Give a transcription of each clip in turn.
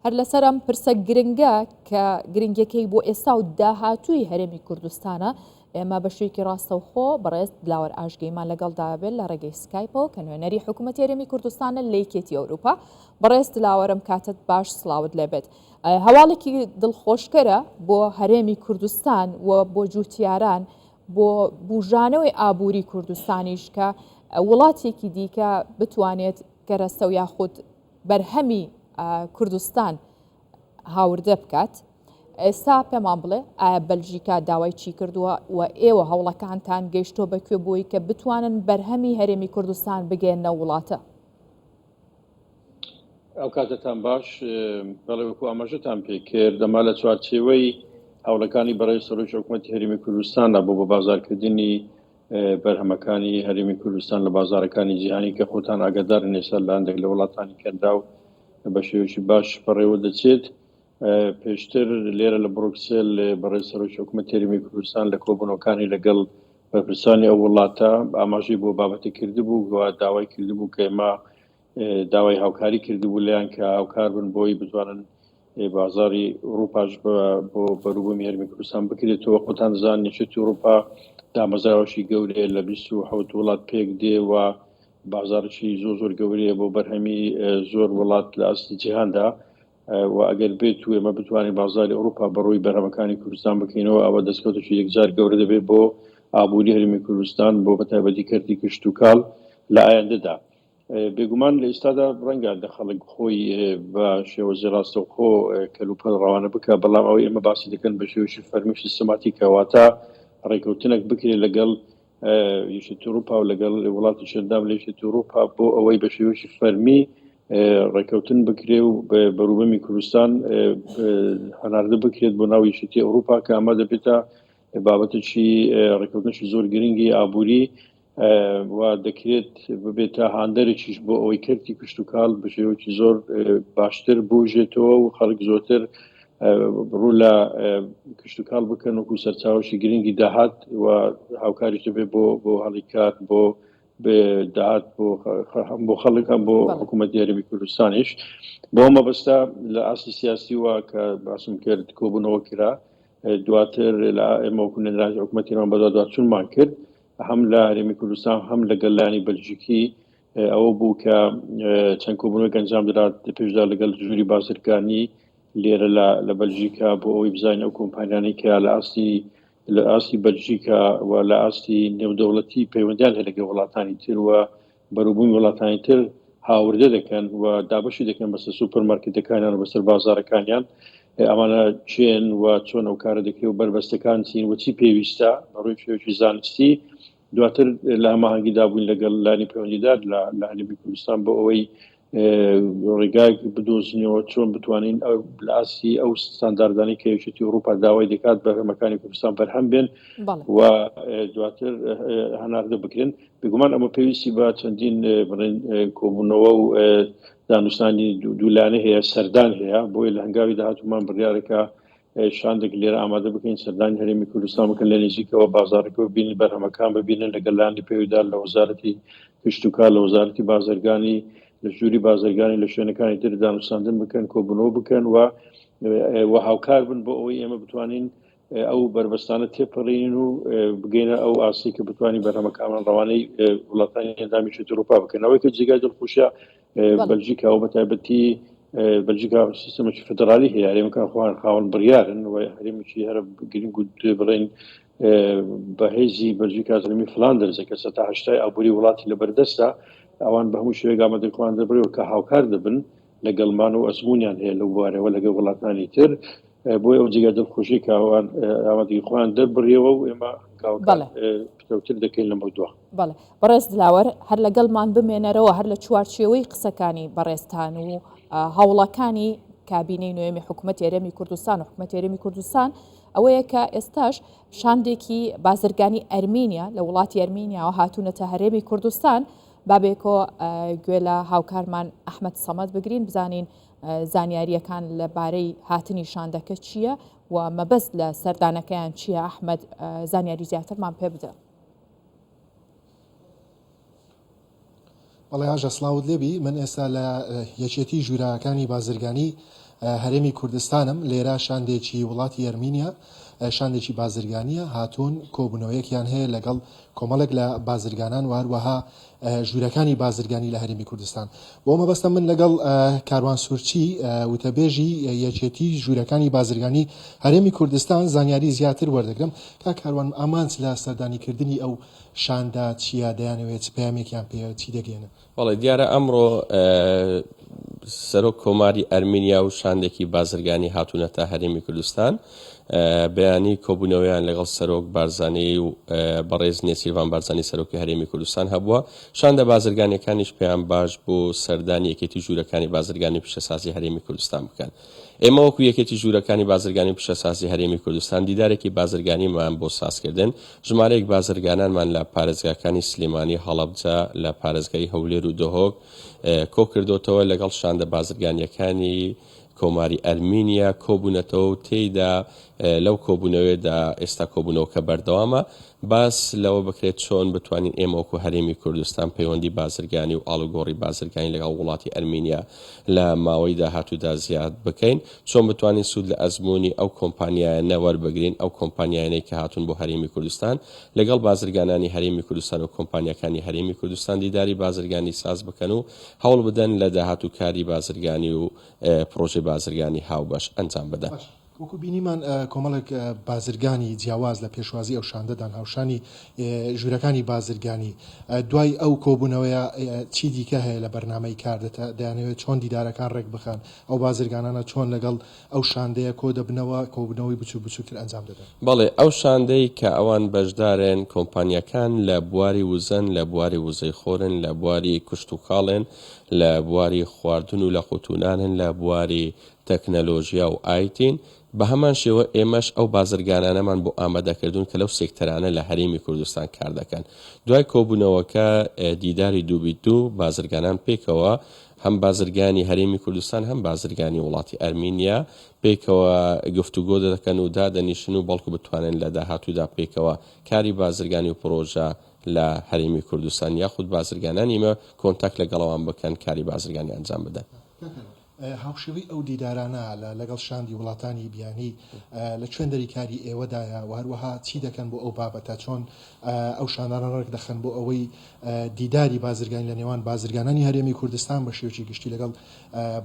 هەر لەسەرم پرسە گرنگە کە گرنگەکەی بۆ ئێستا و داهاتووی هەرێمی کوردستانە ئێمە بە شوێکی ڕاستەوخۆ بەڕێز دلاوەر ئاژگەیمان لەگەڵدا بێت لە ڕێگەی سکایپەوە کە نوێنەری حکوومەتی هەرێمی کوردستانە لە یەکێتی ئەوروپا. بەڕێز دلاوەرم کاتت باش، سڵاوت لێبێت. هەواڵێکی دڵخۆشکەرە بۆ هەرێمی کوردستان و بۆ جوتیاران بۆ بژانەوەی ئابووری کوردستانیش کە وڵاتێکی دیکە بتوانێت گەرەستە و یاخود بەرهەمی کوردستان هاوردە بکات. ئێستا پێمان بڵێ ئایا بەلژیکا داوای چی کردووە و ئێوە هەوڵەکانتان گەیشتۆ بەکوێ بووی کە بتوانن بەرهەمی هەرێمی کوردستان بگەێنە وڵاتە؟ ئەو کاتتان باش، بەڵێ وەکو ئاماژەتان پێکرد دەما لە چوارچێوەی هەوڵەکانی بەڕێوەی سەرۆکی حکوومەتی هەرێمی کوردستاندا بۆ بازارکردنی بەرهەمەکانی هەرێمی کوردستان لە بازارەکانی جیهانی کە خۆتان ئاگادارن ئێستا لە هەندێک لە وڵاتانی کەندا و بە شێوەیەکی باش بەڕێوە دەچێت. پێشتر لێرە لە بروکسل بەڕێوەی سەرۆکی حکوومەتی هەرێمی کوردستان لە کۆبوونەوەکانی لەگەڵ بەرپرسانی ئەو وڵاتە ئاماژەی بۆ بابەتی کردبوو و داوای کردبوو کە ئێمە داوای هاوکاری کردبوو لەیان کە هاوکار بن بۆی بتوانن بازاری ئەوروپاش بۆ بەروبوومی هەرێمی کوردستان بکرێتەوە. خۆتان دەزانن نێچێتی ئەوروپا دامەزراوەشی گەورەیە لە 27 وڵات پێک دێ و بازارشی زۆر گەورەیە بۆ بەرهەمی زۆر وڵات لە ئاستی جیهاندا و ئەگەر بێت و ئێمە بتوانین بازاری ئەوروپا بەڕۆی بەرهەمەکانی کوردستان بکەینەوە ئەوە دەستکەوتێکی یەکجار گەورە دەبێت بۆ ئابووری هەرێمی کوردستان بۆ بەتایبەتی کەرتی کشت و کاڵ لە ئایندەدا. بێگومان لە ئێستادا ڕەنگە دە خەڵک خۆی بە شێوەزی ڕاستەوخۆ کەلوپەل ڕەوانە بکە، بەڵام ئەوەی ئێمە باسی دەکەن بە شێوەیەکی فەرمی سیستەماتیک کەواتە ڕێکەوتنێک بکرێت لەگەڵ یەکێتی ئەوروپا و لەگەڵ وڵاتی شەردام لە یەکێتی ئەوروپا بۆ ئەوەی بە شێوەیەکی فەرمی ڕێکەوتن بکرێ و بەروبەمی کوردستان هەناردە بکرێت بۆ ناو یەکێتی ئەوروپا کە ئەمە دەبێتە بابەتێکی ڕێکەوتنێکی زۆر گرنگی ئابووری و دەکرێت ببێتە هاندەرێکیش بۆ ئەوەی کەرتی کشت و کاڵ بە شێوەیەکی زۆر باشتر بوژێتەوە و خەڵک زۆرتر ڕوو لە کشت و کاڵ بکەن وەکو سەرچاوەشی گرنگی داهات و هاوکاریش دەبێت بۆ هەڵیکات بۆ داهات بۆ خەڵک هەم بۆ حکوومەتی هەرێمی کوردستانیش. بۆ مەبەستا لە ئاسی سیاسی وە کە باسم کرد کۆبوونەوە کرا دواتر لە ئێمە وەکو نێنەرانی حکوومەتیمان بەدوا دواتچوونمان کرد هەم لە هەرێمی کوردستان هەم لەگەڵ لایەنی بەلژیکی ئەوە بوو کە چەند کۆبوونەوەک ئەنجام درات پێشدا لەگەڵ ژووری بازرگانی لێرە لە بەلژیکا بۆ ئەوەی بزانین ئەو کۆمپانیانەی کە لە ئاستی بەلژیکا و لە ئاستی نێودەوڵەتی پەیوەندیان هەیە لەگەڵ وڵاتانی تر و بەروبوومی وڵاتانی تر هاوردە دەکەن و دابەشی دەکەن بەسەر سوپەرمارکێتەکانیان و بەسەر بازارەکانیان ئەمانە چێن و چۆن ئەو کارە دەکرێت و بربەستەکان چین و چی پێویستە بەڕووی شێوەیەکی زانستی. دواتر لە هەماهەنگی دابووین لەگەڵ لانی پەیوەندیدار لە هەرێمی کوردستان بۆ ئەوەی ڕێگایك بدۆزنەوە چۆن بتوانین لە ئاسی ئەو ستانداردانی کە یەکێتی ئەوروپا داوای دەکات بەرهەمەکانی کوردستان بەرهەم بێن و دواتر هەناردە بکرێن. بێگومان ئەمە پێویستی بە چەندین کۆبوونەوە و دانوستانی دوولانە هەیە، سەردان هەیە، بۆیە لە هەنگاوی داهاتوومان بڕیارەکە شاندێک لێرە ئامادە بکەین سەردانی هەرێمی کوردستان بکەن لە نزیکەوە بازارەکەەوە ببینن بەرهەمەکان ببینن لەگەڵ لایەنی پەیوەندیدار لە وەزارەتی کشت و کاڵ لە وەزارەتی بازرگانی لە ژووری بازرگانی لە شوێنەکانی تر دانوستاندن بکەن کۆبوونەوە بکەن و هاوکار بن بۆ ئەوەی ئێمە بتوانین ئەو بربەستانە تێپەڕین و بگەینە ئەو ئاسی کە بتوانین بەرهەمەکانمان ڕەوانەی وڵاتانی هەندامی یەکێتی ئەوروپا بکەن. ئەوەی کە جێگای دڵخۆشیە بەلژیکا و بەتایبەتی بەلژیکا سیستەمێکی فدرالی هەیە، هەرێمەکان خۆیان خاوەن بڕیارن و هەرێمێکی هەرە گرنگ و بڵێن بەهێزی بەلژیکا هەرێمی فلاندرز کە 80% ئابووری وڵاتی لەبەردەستە ئەوان بە هەموو شوێک ئامادەخواان دەبرەوە کە هاوکار دەبن لەگەڵمان و ئەزمونیان هەیە لەو بوارەوە لەگەڵ وڵاتانی تر بۆی ئەو جێگا دڵخۆشی کە ئەوان ئامادەی خۆیان دەبڕیەوە و ئێمە پتر دەکەین لە مەودووە. بەڵێ بەڕێز دلاوەر هەر لەگەڵمان بمێنەرەوە هەر لە چوارچێوەی قسەکانی بەڕێستان و هەوڵەکانی کابینەی نوێمی حکوومەتی هەرێمی کوردستان و حکوومەتی هەرێمی کوردستان ئەوەیە کە ئێستاش شاندێکی بازرگانی ئەرمینیا لە وڵاتی ئەرمینیاوە هاتوونەتە هەرێمی کوردستان بابێکۆ گوێ لە هاوکارمان ئەحمەد سەمەد بگرین بزانین زانیاریەکان لەبارەی هاتنی شاندەکە چییە و مەبەست لە سەردانەکەیان چییە. ئەحمەد زانیاری زیاترمان پێ بدە. بەڵێ هاژە سڵاوت لێبی من ئێستا لە یەکێتی ژوورەکانی بازرگانی هەرێمی کوردستانم لێرە شاندێکی وڵاتی ئەرمینیا شاندێکی بازرگانیە هاتوون کۆبوونەوەیەکیان هەیە لەگەڵ کۆمەڵێک لە بازرگانان واروەها ژوورەکانی بازرگانی لە هەرێمی کوردستان بۆ مەبەستە من لەگەڵ کاروان سوورچی وتەبێژی یەکێتی ژوورەکانی بازرگانی هەرێمی کوردستان زانیاری زیاتر وەردەگرم کا کاروان ئامانج لە سەردانیکردنی ئەو شاندا چیا دەیانەوێت پەیامێکیان پێ چی دەگەێنن وڵی دیارە ئەمڕۆ سەرۆک کۆماری ئەرمینیا و شاندێکی بازرگانی هاتوونەتە هەرێمی کوردستان بەیانی کۆبوونەوەیان لەگەڵ سەرۆک بارزانەی و بەڕێز نێسیروان بارزانانی سەرۆکی هەرێمی کوردستان هەبووە شاندە بازرگانیەکانیش پێیان باش بۆ سەردانی یەکێتی ژوورەکانی بازرگانی پیشەسازی هەرێمی کوردستان بکەن ئێمە وەکو یەکێتی ژوورەکانی بازرگانی پیشەسازی هەرێمی کوردستان دیدارێکی بازرگانیمان بۆ سازکردن ژمارەیەک بازرگانانمان لە پارێزگاکانی سلێمانی هەڵەبجە لە پارێزگای هەولێر و دۆهۆک کۆ کردوتەوە لەگەڵ شاندە بازرگانیەکانی کۆماری ئەرمینیا کۆبوونەتەوە و تێیدا لەو کۆبوونەوەیدا ئێستا کۆبوونەوە کە بەردەوامە باس لەوە بکرێت چۆن بتوانین ئێمە وەکو هەرێمی کوردستان پەیوەندی بازرگانی و ئاڵوگۆڕی بازرگانی لەگەڵ وڵاتی ئەرمینیا لە ماوەی داهاتوودا زیاد بکەین چۆن بتوانین سوود لە ئەزمموی ئەو کۆمپانیایانە وەربگرین ئەو کۆمپانیایانەی کە هاتون بۆ هەرێمی کوردستان لەگەڵ بازرگانانی هەرێمی کوردستان و کۆمپانیەکانی هەرێمی کوردستان دیداری بازرگانی ساز بکەن و هەوڵ بدەن لە داهاتوو کاری بازرگانی و پرۆژه بازرگانی هاوبەش ئەنجام بدەن. وەکو بینیمان کۆمەڵێک بازرگانی جیاواز لە پێشوازی ئەو شاندەدان هاوشانی ژوورەکانی بازرگانی دوای ئەو کۆبوونەوەیە چی دیکە هەیە لە بەرنامەی کار دەیانەوێت چۆن دیدارەکان ڕێک بخەن ئەو بازرگانانە چۆن لەگەڵ ئەو شاندەیە کۆ دەبنەوە کۆبوونەوەی بچوو بچووتر ئەنجام دەدەن. بەڵێ ئەو شاندەی کە ئەوان بەشدارن کۆمپانیەکان لە بواری وزن لە بواری وزەی خۆرن لە بواری کوشت و کاڵێن لە بواری خواردن و لە قوتونانن لە بواری تەکنەلۆژیا و ئایتین بە هەمان شێوە ئێمەش ئەو بازرگانانەمان بۆ ئامادەکردون کە لەو سێکتەرانە لە هەرێمی کوردستان کار دەکەن دوای کۆبوونەوەکە دیداری دوو بازرگانان پێکەوە هەم بازرگانی هەرێمی کوردستان هەم بازرگانی وڵاتی ئەرمینیا پێکەوە گفتوگۆ دەکەن و دادەنیشن و بەڵکو بتوانن لە داهاتوودا پێکەوە کاری بازرگانی و پرۆژە لە هەرێمی کوردستان یاخود بازرگانانی ئێمە کۆنتاک لەگەڵەوان بکەن کاری بازرگانی ئەنجام بدەن. هاوشێوەی ئەو دیدارانە لەگەڵ شاندی وڵاتانی بیانی لە کوێندەری کاری ئێوەدایە و هەروەها چی دەکەن بۆ ئەو بابەتە چۆن ئەو شانانە ڕێک دەخەن بۆ ئەوەی دیداری بازرگانی لە نێوان بازرگانانی هەرێمی کوردستان بە شێوەیەکی گشتی لەگەڵ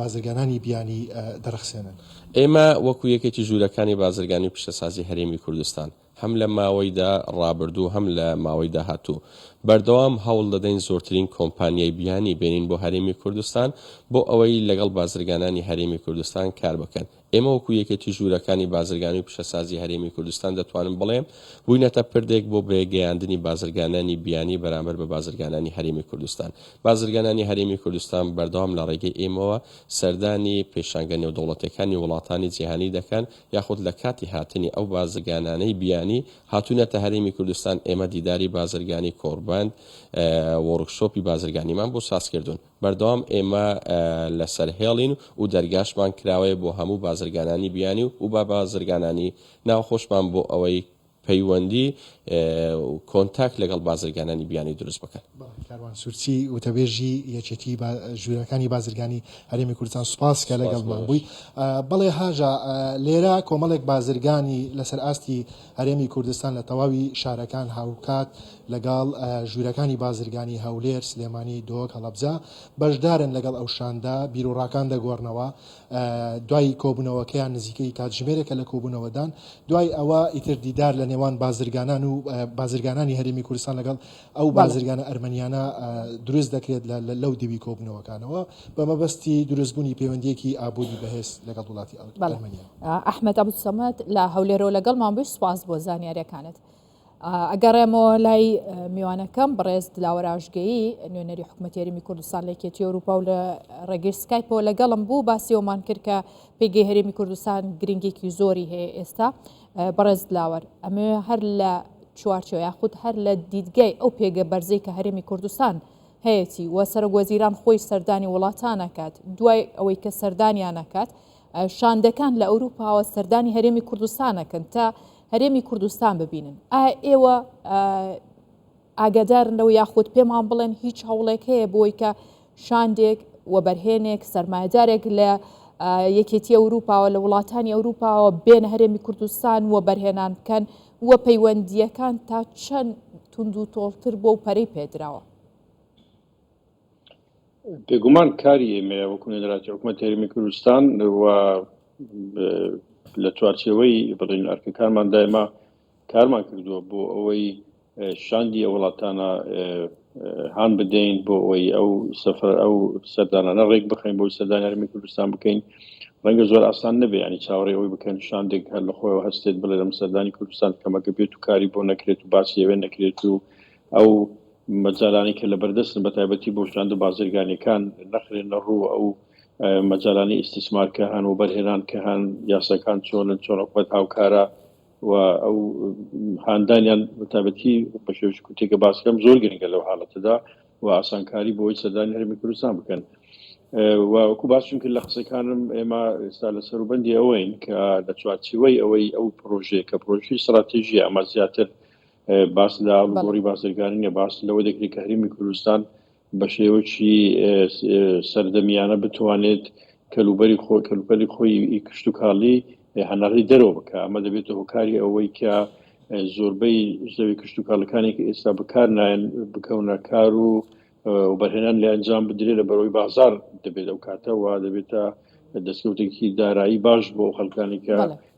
بازرگانانی بیانی دەرەخسێنن. ئێمە وەکو یەکێکی ژوورەکانی بازرگانی پیشەسازی هەرێمی کوردستان هەم لە ماوەیدا ڕابردوو هەم لە ماوەی داهاتوو بەردەوام هەوڵ دەدەین زۆرترین کۆمپانیای بیانی بێنین بۆ هەرێمی کوردستان بۆ ئەوەی لەگەڵ بازرگانانی هەرێمی کوردستان کار بکەن. ئێمە وەکو یەکێتی ژوورەکانی بازرگانی و پیشەسازی هەرێمی کوردستان دەتوانم بڵێم بووینەتە پردێک بۆ بێگەیاندنی بازرگانانی بیانی بەرامبەر بە بازرگانانی هەرێمی کوردستان. بازرگانانی هەرێمی کوردستان بەردەوام لە ڕێگەی ئێمەوە سەردانی پێشانگە نێودەوڵەتەکانی وڵاتانی جیهانی دەکەن یاخود لە کاتی هاتنی ئەو بازرگانانەی بیانی هاتوونەتە هەرێمی کوردستان ئێمە دیداری بازرگانی کۆربند وەرکشۆپی بازرگانیمان بۆ سازکردوون بەردەوام ئێمە لەسەر هێڵین و دەرگاشمان کراوەیە بۆ هەموو بازرگانانی بیانی و با بازرگانانی ناوخۆشمان بۆ ئەوەی پەیوەندی کۆنتاک لەگەڵ بازرگانانی بیانی دروست بکەن. کاروان سوورچی وتەبێژی یەکێتی ژوورەکانی بازرگانی هەرێمی کوردستان سوپاس کە لەگەڵمان بووی. بەڵێ هاژا لێرە کۆمەڵێک بازرگانی لەسەر ئاستی هەرێمی کوردستان لە تەواوی شارەکان هاوکات لەگەڵ ژوورەکانی بازرگانی هەولێر سلێمانی دۆک هەڵەبجە بەشدارن لەگەڵ ئەو شاندا بیرۆڕاکان دەگۆڕنەوە دوای کۆبوونەوەکەیان نزیکەی کاتژمێرێکە لە کۆبوونەوەدان دوای ئەوە ئیتر دیدار لە نێوان بازرگانان و بازرگانانی هەرێمی کوردستان لەگەڵ ئەو بازرگانە ئەرمەنیانە دروست دەکرێت لەو دیوی کۆبوونەوەکانەوە بە مەبەستی دروستبوونی پەیوەندیەکی ئابووری بەهێز لەگەڵ وڵاتی ئەرمەنیا. ئەحمەد ئەبوسەمەد لە هەولێرەوە لەگەڵمان بووی سوپاس بۆ زانیاریەکانت. ئەگەڕێمەوە لای میوانەکەم بەڕێز دلاوەر ئاژگەیی نوێنەری حکوومەتی هەرێمی کوردستان لە یەکێتی ئەوروپا و لە ڕێگەی سکایپەوە لەگەڵم بوو باسی ئەومان کرد کە پێگەی هەرێمی کوردستان گرنگێکی زۆری هەیە ئێستا. بەڕێز دلاوەر ئەمێ هەر لە چوارچێوە یاخود هەر لە دیدگای ئەو پێگە بەرزەی کە هەرێمی کوردستان هەیەی وە سەرۆک وەزیران خۆی سەردانی وڵاتانەکات دوای ئەوەی کە سەردانیانەکات شاندەکان لە ئەوروپاوە سەردانی هەرێمی کوردستانەکەن تا هەرێمی کوردستان ببینن. ئێوە ئاگادارن لەوە یاخود پێمان بڵێن هیچ هەوڵێک هەیە بۆی کە شاندێک وە بەرهێنێک سەرمایه‌دارێک لە یەکێتی ئەوروپاوە لە وڵاتانی ئەوروپاوە بێنە هەرێمی کوردستان و بەرهێنان بکەن وە پەیوەندیەکان تا چەند تونند و تۆڵتر بۆ و پەرەی پێدراوە؟ بێگومان کاری ئێمە وەکو نێدراتی حکوومەتی هەرێمی کوردستان و لە چوارچێوەی بڵین ئەرکەکانمان دایما کارمان کردووە بۆ ئەوەی شاندی ئەو وڵاتانە هان بدەین بۆ ئەوەی ئەو سەفەر ئەو سەردانانە ڕێک بخەین بۆ سەردانی هەرێمی کوردستان بکەین. ڕەنگە زۆر ئاسان نەبێ ینی چاوەڕێ ئەوەی بکەن شاندێک هەر لە خۆیەوە هەستێت بڵێ لەم سەردانی کوردستان کەمەکە بێت و کاری بۆ نەکرێت و باسی ئەوێ نەکرێت و ئەو مەجارانی کە لە بەردەستن بە تایبەتی بۆ شاندە بازرگانیەکان نەخرێنە ڕوو ئەو مەجارانی ئیستیسمار کە هەن و بەرهێنان کە هەن یاساکان چۆنن چۆن حکومەت هاوکارە و ئەو هاندانیان بەتابەتی بە شێوەیەکی کوتێکە باسکەم زۆر گرنگە لەو حاڵەتەدا و ئاسانکاری بۆی سەردانی هەرێمی کوردستان بکەن. وەکو باسم کرد لە قسەکانم ئێمە ئێستا لە سەروبەندی ئەوەین کە لە چوارچێوەی ئەوەی ئەو پرۆژەیە کە پرۆژەی استراتیژیە ئەمە زیاتر باس لە ئاڵوگۆڕی بازرگانی نیە، باس لەوە دەکرێت کە هەرێمی کوردستان بە شێوەیەکی سەردەمیانە بتوانێت کەلوپەلی خۆی کشت و کاڵی هەناڕی دەرەوە بکە. ئەمە دەبێتە هۆکاری ئەوەی کە زۆربەی زەوی کشت و کاڵەکانی کە ئێستا بەکار نایەن بکەونە کار و بەرهێنان لە ئەنجام بدرێت لە بەرەوەی بازار دەبێت ئەو کاتەوە دەبێتە دەستکەوتێکی دارایی باش بۆ خەڵکانی کە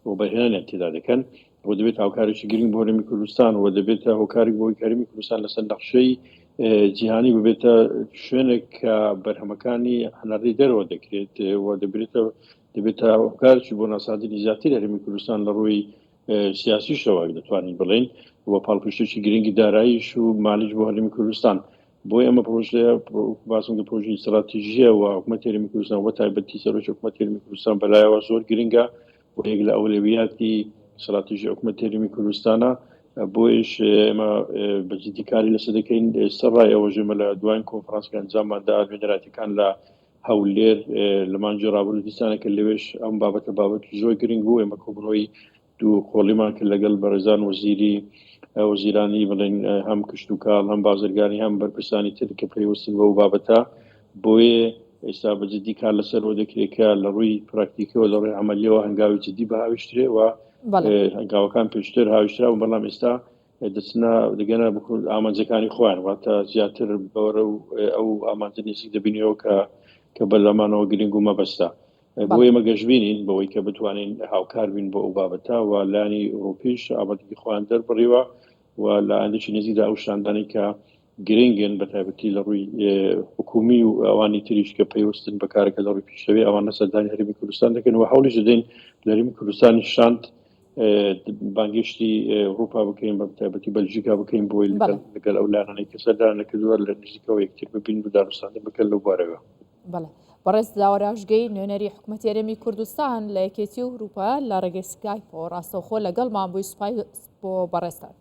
بۆ بەرهێنانیان تێدا دەکەن و دەبێت هاوکارێکی گرنگ بۆ هەرێمی کوردستان و دەبێتە هۆکارێک بۆی هەرێمی کوردستان لەسەر نەخشەی جیهانی ببێتە شوێنێک کە بەرهەمەکانی هەناڕی دەرەوە دەکرێت و دەبێتە هۆکارێکی بۆ ناسادنی زیاتر هەرێمی کوردستان لە ڕووی سیاسیشەوە دەتوانین بڵێن و پاڵپشتێکی گرنگی داراییش و مالیش بۆ هەرێمی کوردستان. بۆی ئەمە پرۆژەیە باسم لە پرۆژەی استراتیژیە و حکوومەتی هەرێمی کوردستان و تایبەتی سەرۆکی حکوومەتی هەرێمی کوردستان بەلایەوە زۆر گرنگە و یەک لە ئەولویاتی استراتیژی حکوومەتی هەرێمی کوردستانە. بۆیش ئێمە بەجددی کاری لەسەر دەکەین. ئێستا ڕای ئەوە ژێمە لە دوایین کۆنفرانسکە ئەنجامماندا نێدراتیەکان لە هەولێر لە مانجی ڕابردوو دیسانە کە لەوێش ئەم بابەتە بابەتی زۆر گرنگ بوو. ئێمە کۆبنەوەی دوو قۆڵیمان کرد لەگەڵ بەڕێزان وەزیرانی بڵێن هەم کشت و کاڵ هەم بازرگانی هەم بەرپرسانی تر کە پێوەستن بەو بابەتە. بۆیە ئێستا بەجددی کار لەسەرەوە دەکرێت کە لە ڕووی پراکتیکەوە لە ڕووی عملیەوە هەنگاوی جددی بەهاویشترێ و هەنگاوەکان پێشتر هاویشترا و بەڵام ئێستا دەچنە دەگەنە ئامانجەکانی خۆیان واتە زیاتر بەوەرە ئەو ئامانجە نزیک دەبینەوە کە بەلەمانەوە گرنگ و مەبەستە. بۆ ئێمە گەشتبینین بەوەی کە بتوانین هاوکار بین بۆ ئەو بابەتە و لانی ئەوروپیش ئامادەگی خۆیان دەربڕیوە و لە ئاندێکی نزیکدا ئەو شاندانی کە گرنگن بە تایبەتی لە ڕووی حکومی و ئەوانی تریش کە پێوەستن بەکارەکە لە ڕووی پیشەوەی ئەوانە سەردانی هەرێمی کوردستان دەکەن و هەوڵیش دەدەین لە هەرێمی کوردستانی شاند بانگشتی ئەوروپا بکەین بە تایبەتی بەلژیکا بکەین بۆی لەگەڵ ئەو لایەنانەی کە سەردان نەکردووە لە نزیکەوە یەکتر ببین و داروسانە بکەن لەو بارەوە. بەڕێز داوەراژگەی نوێنەری حکوومەتی هەرێمی کوردستان لە یەکێتی ئەوروپا لە ڕێگەی سکایپ و ڕاستەوخۆ لەگەڵمان بووی سوپای بۆ بەڕێستان.